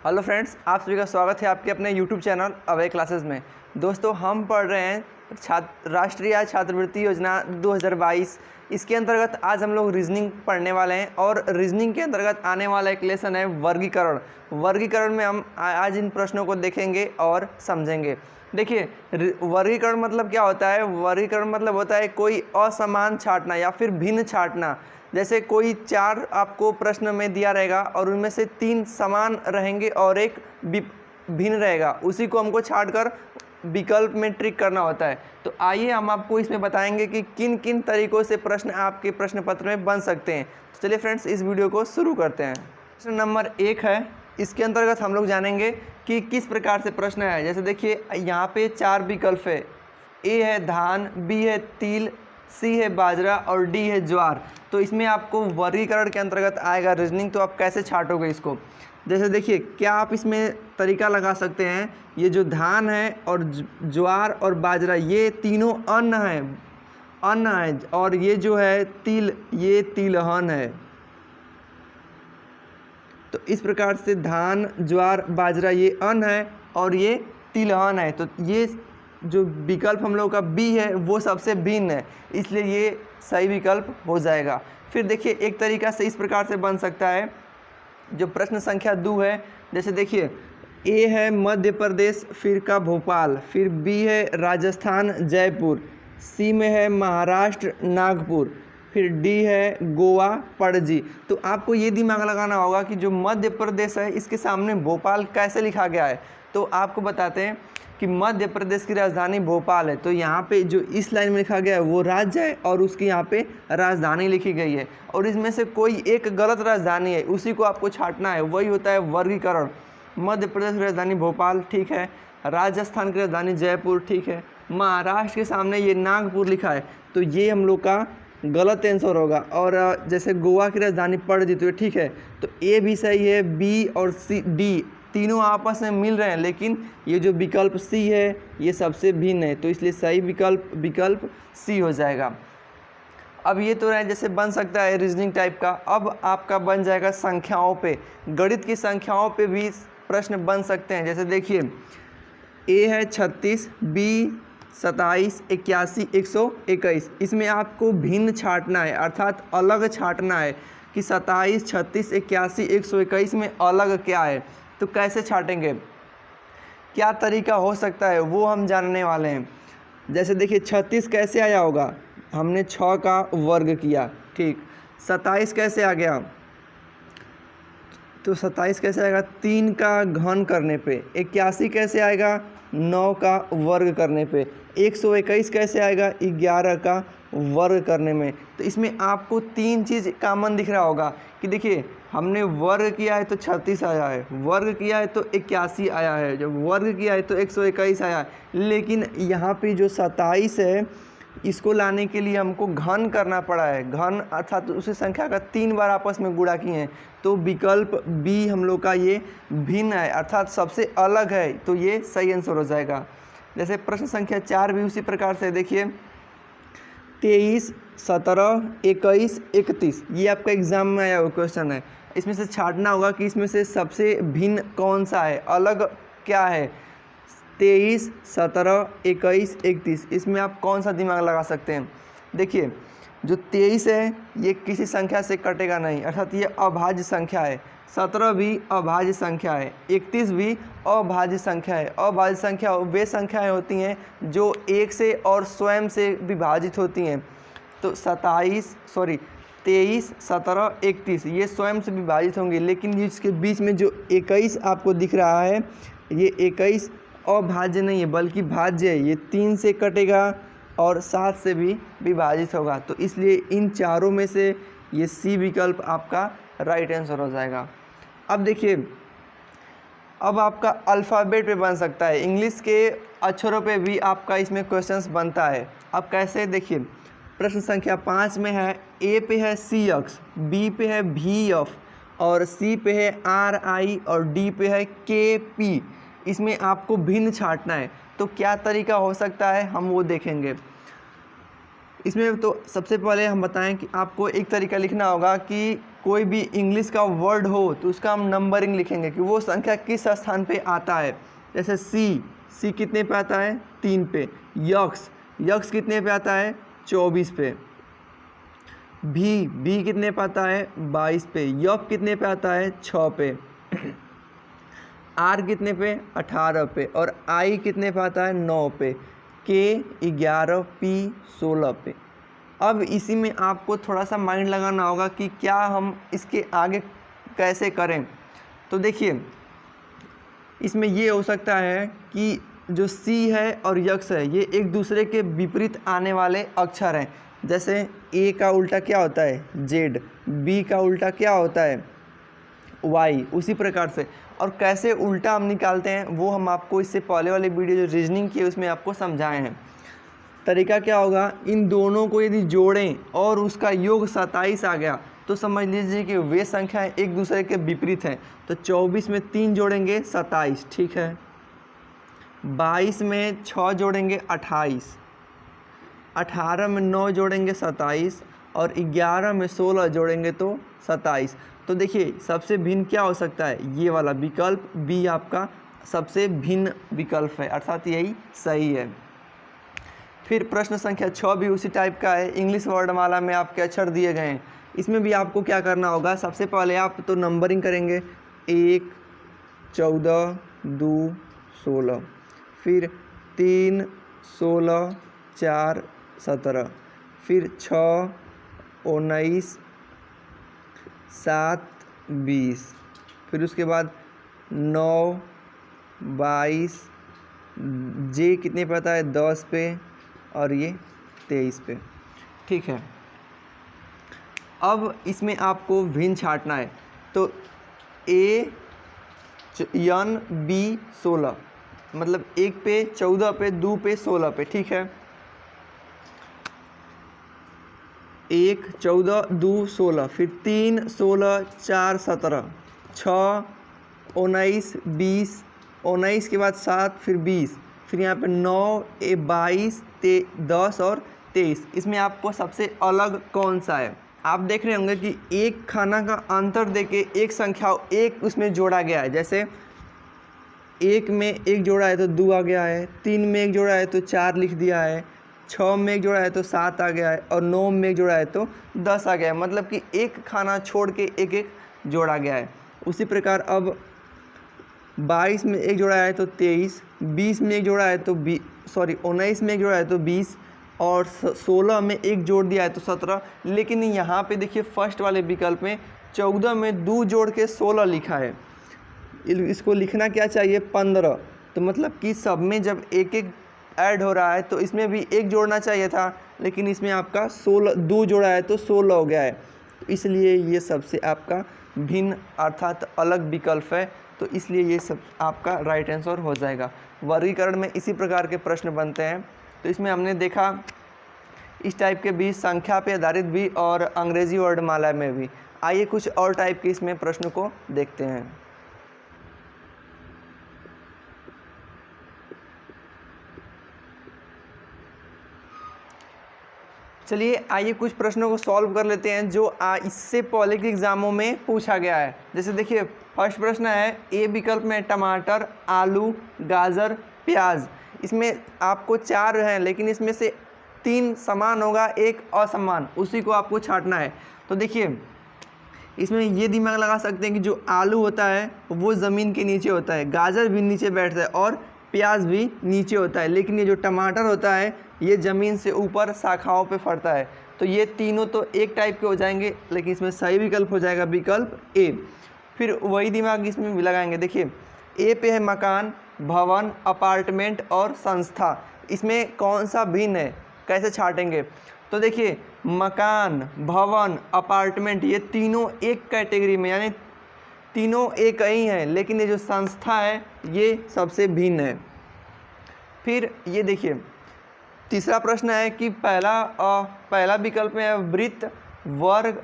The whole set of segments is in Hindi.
हेलो फ्रेंड्स, आप सभी का स्वागत है आपके अपने यूट्यूब चैनल अभय क्लासेस में। दोस्तों, हम पढ़ रहे हैं राष्ट्रीय छात्रवृत्ति योजना 2022। इसके अंतर्गत आज हम लोग रीजनिंग पढ़ने वाले हैं और रीजनिंग के अंतर्गत आने वाला एक लेसन है वर्गीकरण। वर्गीकरण में हम आज इन प्रश्नों को देखेंगे और समझेंगे। देखिए, वर्गीकरण मतलब क्या होता है। वर्गीकरण मतलब होता है कोई असमान छांटना या फिर भिन्न छांटना। जैसे कोई 4 आपको प्रश्न में दिया रहेगा और उनमें से 3 समान रहेंगे और एक भिन्न रहेगा, उसी को हमको छांटकर विकल्प में ट्रिक करना होता है। तो आइए हम आपको इसमें बताएंगे कि किन किन तरीकों से प्रश्न आपके प्रश्न पत्र में बन सकते हैं। तो चलिए फ्रेंड्स, इस वीडियो को शुरू करते हैं। प्रश्न नंबर 1 है। इसके अंतर्गत हम लोग जानेंगे कि किस प्रकार से प्रश्न है। जैसे देखिए, यहाँ पे 4 विकल्प है। ए है धान, बी है तिल, सी है बाजरा और डी है ज्वार। तो इसमें आपको वर्गीकरण के अंतर्गत आएगा रीजनिंग। तो आप कैसे छांटोगे इसको। जैसे देखिए, क्या आप इसमें तरीका लगा सकते हैं। ये जो धान है और ज्वार और बाजरा, ये तीनों अन्न है और ये जो है तिल, ये तिलहन है। तो इस प्रकार से धान, ज्वार, बाजरा ये अन्न है और ये तिलहन है। तो ये जो विकल्प हम लोग का बी है वो सबसे भिन्न है, इसलिए ये सही विकल्प हो जाएगा। फिर देखिए, एक तरीका से इस प्रकार से बन सकता है। जो प्रश्न संख्या 2 है, जैसे देखिए, ए है मध्य प्रदेश फिर का भोपाल, फिर बी है राजस्थान जयपुर, सी में है महाराष्ट्र नागपुर, फिर डी है गोवा पणजी। तो आपको ये दिमाग लगाना होगा कि जो मध्य प्रदेश है इसके सामने भोपाल कैसे लिखा गया है। तो आपको बताते हैं कि मध्य प्रदेश की राजधानी भोपाल है। तो यहाँ पे जो इस लाइन में लिखा गया है वो राज्य है और उसकी यहाँ पे राजधानी लिखी गई है और इसमें से कोई एक गलत राजधानी है, उसी को आपको छांटना है। वही होता है वर्गीकरण। मध्य प्रदेश की राजधानी भोपाल, ठीक है। राजस्थान की राजधानी जयपुर, ठीक है। महाराष्ट्र के सामने ये नागपुर लिखा है, तो ये हम लोग का गलत आंसर होगा। और जैसे गोवा की राजधानी पणजी, तो ठीक है। तो ए भी सही है, बी और सी, डी तीनों आपस में मिल रहे हैं, लेकिन ये जो विकल्प सी है ये सबसे भिन्न है। तो इसलिए सही विकल्प सी हो जाएगा। अब ये तो है जैसे बन सकता है रीजनिंग टाइप का। अब आपका बन जाएगा संख्याओं पे। गणित की संख्याओं पे भी प्रश्न बन सकते हैं। जैसे देखिए, ए है 36, बी 27, 81, 121। इसमें आपको भिन्न छांटना है, अर्थात अलग छांटना है कि 27, 36, 81, 121 में अलग क्या है। तो कैसे छांटेंगे, क्या तरीका हो सकता है, वो हम जानने वाले हैं। जैसे देखिए, 36 कैसे आया होगा, हमने 6 का वर्ग किया, ठीक। 27 कैसे आ गया, तो 27 कैसे आएगा, 3 का घन करने पे। 81 कैसे आएगा, 9 का वर्ग करने पे। 121 कैसे आएगा, 11 का वर्ग करने में। तो इसमें आपको 3 चीज़ कॉमन दिख रहा होगा कि देखिए, हमने वर्ग किया है तो 36 आया है, वर्ग किया है तो 81 आया है, जब वर्ग किया है तो 121 आया है। लेकिन यहाँ पे जो 27 है, इसको लाने के लिए हमको घन करना पड़ा है। घन अर्थात उसी संख्या का 3 बार आपस में गुणा किए हैं। तो विकल्प बी हम लोग का ये भिन्न है, अर्थात सबसे अलग है। तो ये सही आंसर हो जाएगा। जैसे प्रश्न संख्या 4 भी उसी प्रकार से देखिए, 23, 17, 21, 31, ये आपका एग्जाम में आया हुआ क्वेश्चन है। इसमें से छांटना होगा कि इसमें से सबसे भिन्न कौन सा है, अलग क्या है। 23, 17, 21, 31, इसमें आप कौन सा दिमाग लगा सकते हैं। देखिए, जो 23 है ये किसी संख्या से कटेगा नहीं, अर्थात ये अभाज्य संख्या है। 17 भी अभाज्य संख्या है, 31 भी अभाज्य संख्या है। अभाज्य संख्या वे संख्याएं होती हैं जो 1 से और स्वयं से विभाजित होती हैं। तो 23, 17, 31 ये स्वयं से विभाजित होंगे, लेकिन इसके बीच में जो 21 आपको दिख रहा है, ये 21 अभाज्य नहीं है बल्कि भाज्य है। ये 3 से कटेगा और 7 से भी विभाजित होगा। तो इसलिए इन चारों में से ये सी विकल्प आपका राइट आंसर हो जाएगा। अब देखिए, अब आपका अल्फ़ाबेट पे बन सकता है, इंग्लिश के अक्षरों पे भी आपका इसमें क्वेश्चंस बनता है। अब कैसे, देखिए, प्रश्न संख्या 5 में है, ए पे है सी एक्स, बी पे है भी एफ और सी पे है आर आई और डी पे है के पी। इसमें आपको भिन्न छांटना है। तो क्या तरीका हो सकता है, हम वो देखेंगे। इसमें तो सबसे पहले हम बताएं कि आपको एक तरीका लिखना होगा कि कोई भी इंग्लिश का वर्ड हो तो उसका हम नंबरिंग लिखेंगे कि वो संख्या किस स्थान पे आता है। जैसे सी कितने पे आता है, 3 पे। यक्स कितने पे आता है, 24 पे। भी कितने पे आता है, 22 पे। यप कितने पे आता है, 6 पे। आर कितने पे, 18 पे। और आई कितने पे आता है, 9 पे। के 11, पी 16 पे। अब इसी में आपको थोड़ा सा माइंड लगाना होगा कि क्या हम इसके आगे कैसे करें। तो देखिए इसमें ये हो सकता है कि जो सी है और यक्स है ये एक दूसरे के विपरीत आने वाले अक्षर हैं। जैसे ए का उल्टा क्या होता है, जेड। बी का उल्टा क्या होता है, वाई। उसी प्रकार से और कैसे उल्टा हम निकालते हैं वो हम आपको इससे पहले वाली वीडियो जो रीजनिंग की है उसमें आपको समझाए हैं। तरीका क्या होगा, इन दोनों को यदि जोड़ें और उसका योग 27 आ गया तो समझ लीजिए कि वे संख्याएं एक दूसरे के विपरीत हैं। तो 24 में 3 जोड़ेंगे 27, ठीक है। 22 में 6 जोड़ेंगे 28, 18 में 9 जोड़ेंगे 27 और 11 में 16 जोड़ेंगे तो 27। तो देखिए सबसे भिन्न क्या हो सकता है, ये वाला विकल्प बी आपका सबसे भिन्न विकल्प है, अर्थात यही सही है। फिर प्रश्न संख्या 6 भी उसी टाइप का है। इंग्लिश वर्णमाला में आपके अक्षर दिए गए हैं। इसमें भी आपको क्या करना होगा, सबसे पहले आप तो नंबरिंग करेंगे 1, 14, 2, 16, फिर 3, 16, 4, 17, फिर 6, 19, 7, 20, फिर उसके बाद 9, 22, जे कितने पे आता है, 10 पे और ये 23 पे, ठीक है। अब इसमें आपको भिन्न छांटना है। तो ए एन बी 16 मतलब 1 पे 14 पे 2 पे 16 पे, ठीक है। 1, 14, 2, 16, फिर 3, 16, 4, 17, 6, 19, 20, 19 के बाद 7, फिर 20, फिर यहाँ पे 9, 22, 10 और 23। इसमें आपको सबसे अलग कौन सा है, आप देख रहे होंगे कि एक खाना का अंतर देके एक संख्या एक उसमें जोड़ा गया है। जैसे 1 में 1 जोड़ा है तो 2 आ गया है, 3 में 1 जोड़ा है तो 4 लिख दिया है, 6 में 1 जोड़ा है तो 7 आ गया है और 9 में 1 जोड़ा है तो 10 आ गया है। मतलब कि एक खाना छोड़ के एक एक जोड़ा गया है। उसी प्रकार अब 22 में 1 जोड़ा है तो 23, 20 में 1 जोड़ा है तो 19 में 1 जोड़ा है तो 20 और 16 में 1 जोड़ दिया है तो 17। लेकिन यहाँ पे देखिए फर्स्ट वाले विकल्प में 14 में 2 जोड़ के 16 लिखा है। इसको लिखना क्या चाहिए, 15। तो मतलब कि सब में जब एक एक ऐड हो रहा है तो इसमें भी 1 जोड़ना चाहिए था, लेकिन इसमें आपका 2 जोड़ा है तो 16 हो गया है। तो इसलिए ये सबसे आपका भिन्न अर्थात अलग विकल्प है। तो इसलिए ये सब आपका राइट आंसर हो जाएगा। वर्गीकरण में इसी प्रकार के प्रश्न बनते हैं। तो इसमें हमने देखा इस टाइप के भी, संख्या पे आधारित भी और अंग्रेजी वर्णमाला में भी। आइए कुछ और टाइप के इसमें प्रश्न को देखते हैं। चलिए आइए कुछ प्रश्नों को सॉल्व कर लेते हैं जो इससे पहले के एग्जामों में पूछा गया है। जैसे देखिए फर्स्ट प्रश्न है, ए विकल्प में टमाटर, आलू, गाजर, प्याज। इसमें आपको 4 हैं लेकिन इसमें से 3 समान होगा, 1 असमान, उसी को आपको छांटना है। तो देखिए इसमें ये दिमाग लगा सकते हैं कि जो आलू होता है वो ज़मीन के नीचे होता है, गाजर भी नीचे बैठता है और प्याज भी नीचे होता है, लेकिन ये जो टमाटर होता है ये ज़मीन से ऊपर शाखाओं पे फरता है। तो ये तीनों तो एक टाइप के हो जाएंगे, लेकिन इसमें सही विकल्प हो जाएगा विकल्प ए। फिर वही दिमाग इसमें भी लगाएंगे। देखिए ए पे है मकान, भवन, अपार्टमेंट और संस्था। इसमें कौन सा भिन्न है, कैसे छांटेंगे। तो देखिए मकान, भवन, अपार्टमेंट ये तीनों एक कैटेगरी में, यानी तीनों एक ही हैं, लेकिन ये जो संस्था है ये सबसे भिन्न है। फिर ये देखिए तीसरा प्रश्न है कि पहला विकल्प में है वृत्त, वर्ग,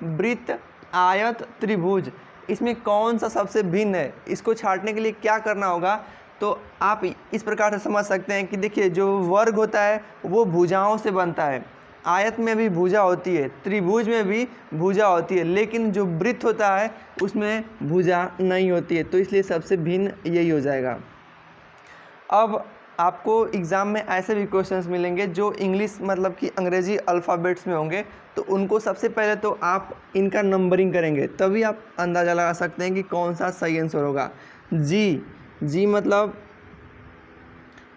वृत्त, आयत, त्रिभुज। इसमें कौन सा सबसे भिन्न है, इसको छांटने के लिए क्या करना होगा। तो आप इस प्रकार से समझ सकते हैं कि देखिए जो वर्ग होता है वो भुजाओं से बनता है, आयत में भी भुजा होती है, त्रिभुज में भी भुजा होती है, लेकिन जो वृत्त होता है उसमें भुजा नहीं होती है, तो इसलिए सबसे भिन्न यही हो जाएगा। अब आपको एग्ज़ाम में ऐसे भी क्वेश्चंस मिलेंगे जो इंग्लिश मतलब कि अंग्रेज़ी अल्फ़ाबेट्स में होंगे, तो उनको सबसे पहले तो आप इनका नंबरिंग करेंगे, तभी आप अंदाज़ा लगा सकते हैं कि कौन सा सही आंसर होगा। जी मतलब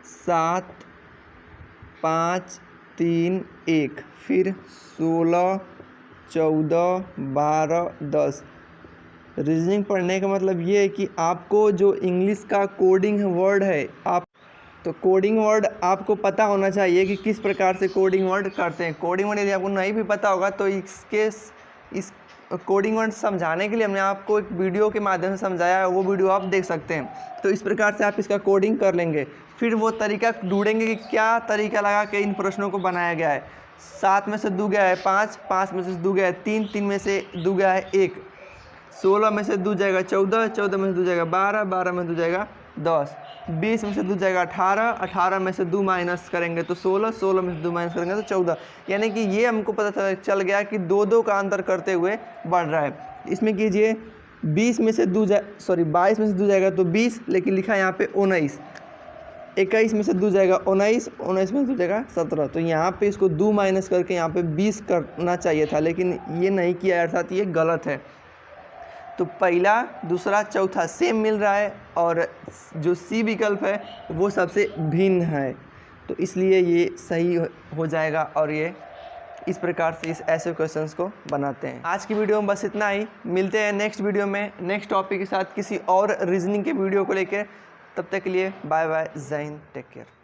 7 5 3 1, फिर 16 14 12 10। रीजनिंग पढ़ने का मतलब ये है कि आपको जो इंग्लिश का कोडिंग वर्ड है, तो कोडिंग वर्ड आपको पता होना चाहिए कि किस प्रकार से कोडिंग वर्ड करते हैं। कोडिंग वर्ड यदि आपको नहीं भी पता होगा तो इस कोडिंग वर्ड समझाने के लिए हमने आपको एक वीडियो के माध्यम से समझाया है, वो वीडियो आप देख सकते हैं। तो इस प्रकार से आप इसका कोडिंग कर लेंगे, फिर वो तरीका ढूंढेंगे कि क्या तरीका लगा के इन प्रश्नों को बनाया गया है। 7 में से 2 गया है 5, 5 में से 2 गया है 3, 3 में से 2 गया है 1, 16 में से 2 जाएगा 14, 14 में से 2 जाएगा 12, 12 में से 2 जाएगा 10, 20 में से 2 जाएगा 18, 18 में से 2 माइनस करेंगे तो 16, 16 में से 2 माइनस करेंगे तो 14। यानी कि ये हमको पता चल गया कि 2 का अंतर करते हुए बढ़ रहा है। इसमें कीजिए 22 में से 2 जाएगा तो 20, लेकिन लिखा है यहाँ पे 19, 21 में से 2 जाएगा 19, 19 में से 2 जाएगा 17। तो यहाँ पे इसको 2 माइनस करके यहाँ पे 20 करना चाहिए था, लेकिन ये नहीं किया, अर्थात ये गलत है। तो पहला, दूसरा, चौथा सेम मिल रहा है और जो सी विकल्प है वो सबसे भिन्न है, तो इसलिए ये सही हो जाएगा। और ये इस प्रकार से ऐसे क्वेश्चंस को बनाते हैं। आज की वीडियो में बस इतना ही, मिलते हैं नेक्स्ट वीडियो में नेक्स्ट टॉपिक के साथ किसी और रीजनिंग के वीडियो को लेकर। तब तक के लिए बाय बाय, जय हिंद, टेक केयर।